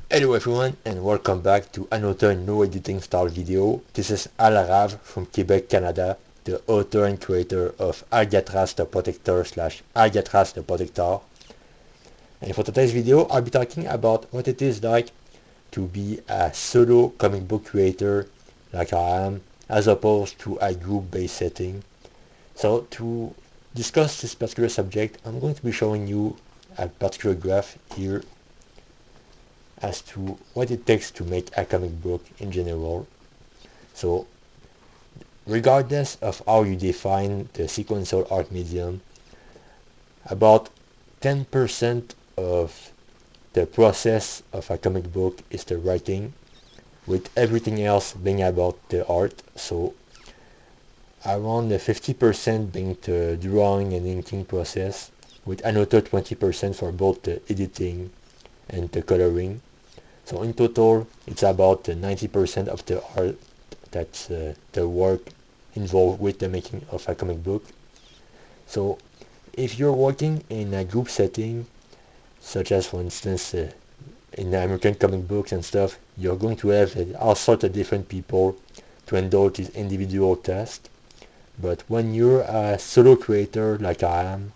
Hello everyone and welcome back to another no editing style video. This is alrav from Quebec, Canada, the author and creator of Alcatraz the Protector / Alcatraz the Protector. And for today's video I'll be talking about what it is like to be a solo comic book creator like I am, as opposed to a group-based setting. So to discuss this particular subject, I'm going to be showing you a particular graph here as to what it takes to make a comic book in general. So regardless of how you define the sequential art medium, about 10% of the process of a comic book is the writing, with everything else being about the art. So around the 50% being the drawing and inking process, with another 20% for both the editing and the coloring. So in total, it's about 90% of the art, that's the work involved with the making of a comic book. So if you're working in a group setting, such as for instance in the American comic books and stuff, you're going to have all sorts of different people to handle these individual tasks. But when you're a solo creator like I am,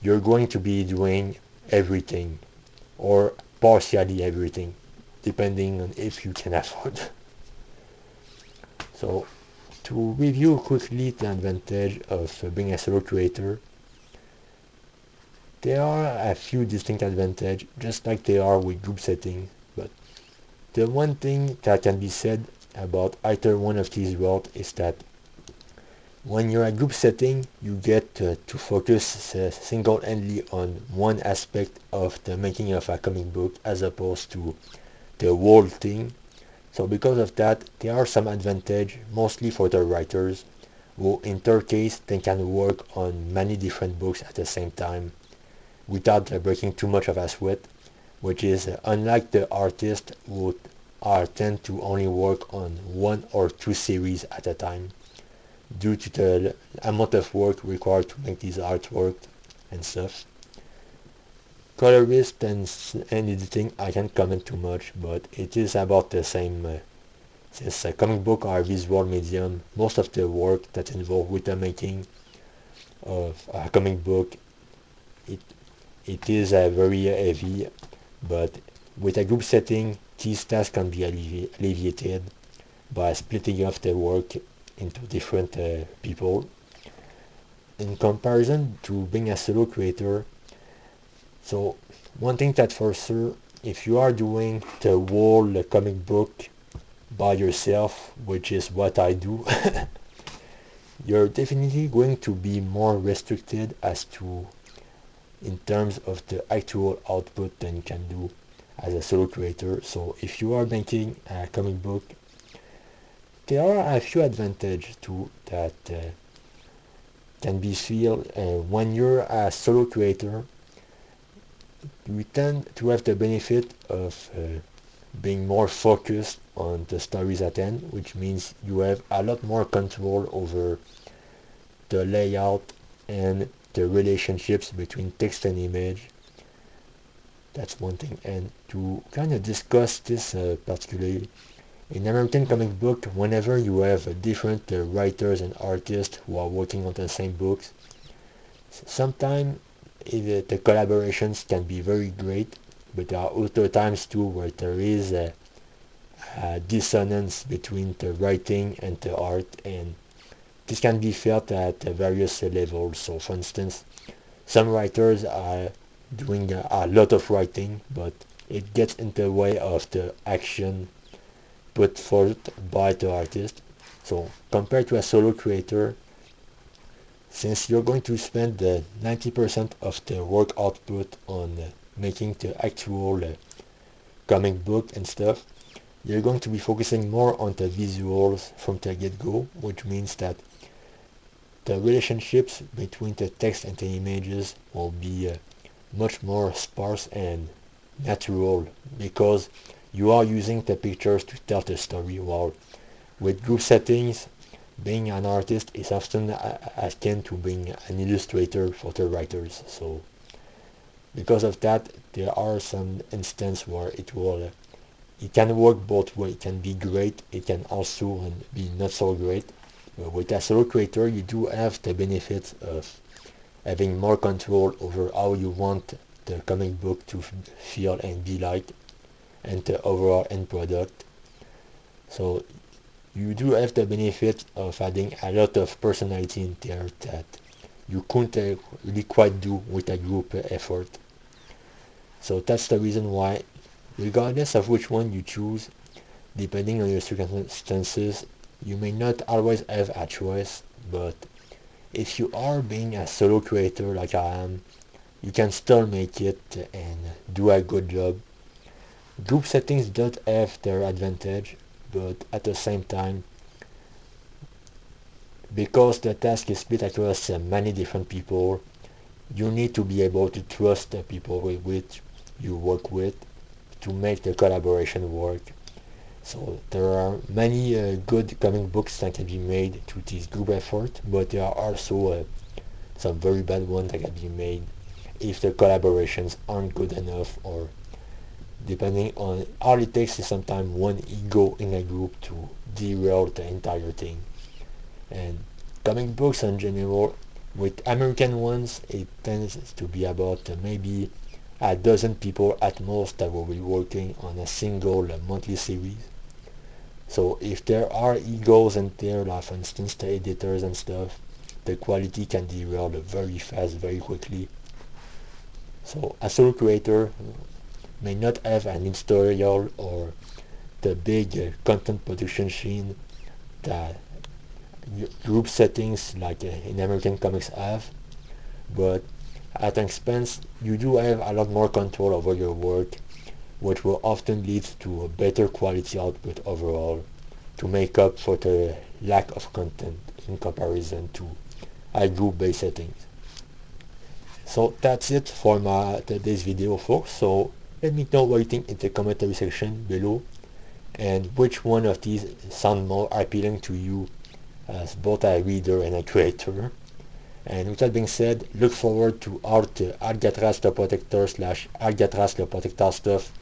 you're going to be doing everything, or partially everything, depending on if you can afford. So to review quickly the advantage of being a solo creator, there are a few distinct advantages, just like they are with group setting, but the one thing that can be said about either one of these worlds is that when you're a group setting, you get to focus single-handedly on one aspect of the making of a comic book as opposed to the whole thing. So because of that, there are some advantage, mostly for the writers, who in their case they can work on many different books at the same time without breaking too much of a sweat, which is unlike the artists who tend to only work on one or two series at a time due to the amount of work required to make these artwork and stuff. Colorist and editing, I can't comment too much, but it is about the same. Since comic book are visual medium, most of the work that's involved with the making of a comic book, it is very heavy, but with a group setting, these tasks can be alleviated by splitting off the work into different people. In comparison to being a solo creator, so one thing that for sure, if you are doing the whole comic book by yourself, which is what I do, you're definitely going to be more restricted as to in terms of the actual output than you can do as a solo creator. So if you are making a comic book, there are a few advantages to that can be feel when you're a solo creator. You tend to have the benefit of being more focused on the stories at hand, which means you have a lot more control over the layout and the relationships between text and image. That's one thing. And to kind of discuss this particularly, in American comic book, whenever you have different writers and artists who are working on the same books, sometimes the collaborations can be very great, but there are other times too where there is a dissonance between the writing and the art, and this can be felt at various levels. So for instance, some writers are doing a lot of writing, but it gets in the way of the action put forth by the artist. So compared to a solo creator, since you're going to spend the 90% of the work output on making the actual comic book and stuff, you're going to be focusing more on the visuals from the get-go, which means that the relationships between the text and the images will be much more sparse and natural, because you are using the pictures to tell the story, while with group settings, being an artist is often akin to being an illustrator for the writers. So because of that, there are some instances where it will it can work both ways. It can be great, it can also be not so great. With a solo creator, you do have the benefit of having more control over how you want the comic book to feel and be like, and the overall end product. So you do have the benefit of adding a lot of personality in there that you couldn't really quite do with a group effort. So that's the reason why, regardless of which one you choose, depending on your circumstances, you may not always have a choice, but if you are being a solo creator like I am, you can still make it and do a good job. Group settings don't have their advantage, but at the same time, because the task is split across many different people, you need to be able to trust the people with which you work with to make the collaboration work. So there are many good comic books that can be made through this group effort, but there are also some very bad ones that can be made if the collaborations aren't good enough, or depending on all it takes is sometimes one ego in a group to derail the entire thing. And comic books in general, with American ones, it tends to be about maybe a dozen people at most that will be working on a single monthly series. So if there are egos in there, like for instance the editors and stuff, the quality can derail very fast, very quickly. So a solo creator may not have an editorial or the big content production machine that group settings like in American comics have, but at an expense you do have a lot more control over your work, which will often lead to a better quality output overall to make up for the lack of content in comparison to a group-based settings. So that's it for today's video, folks. So let me know what you think in the commentary section below, and which one of these sound more appealing to you as both a reader and a creator. And with that being said, look forward to all the Alcatraz the Protector / Alcatraz the Protector stuff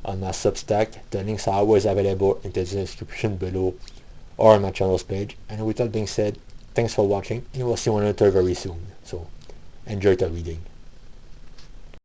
on my Substack. The links are always available in the description below or on my channel's page. And with that being said, thanks for watching, and we'll see one another very soon. So enjoy the reading.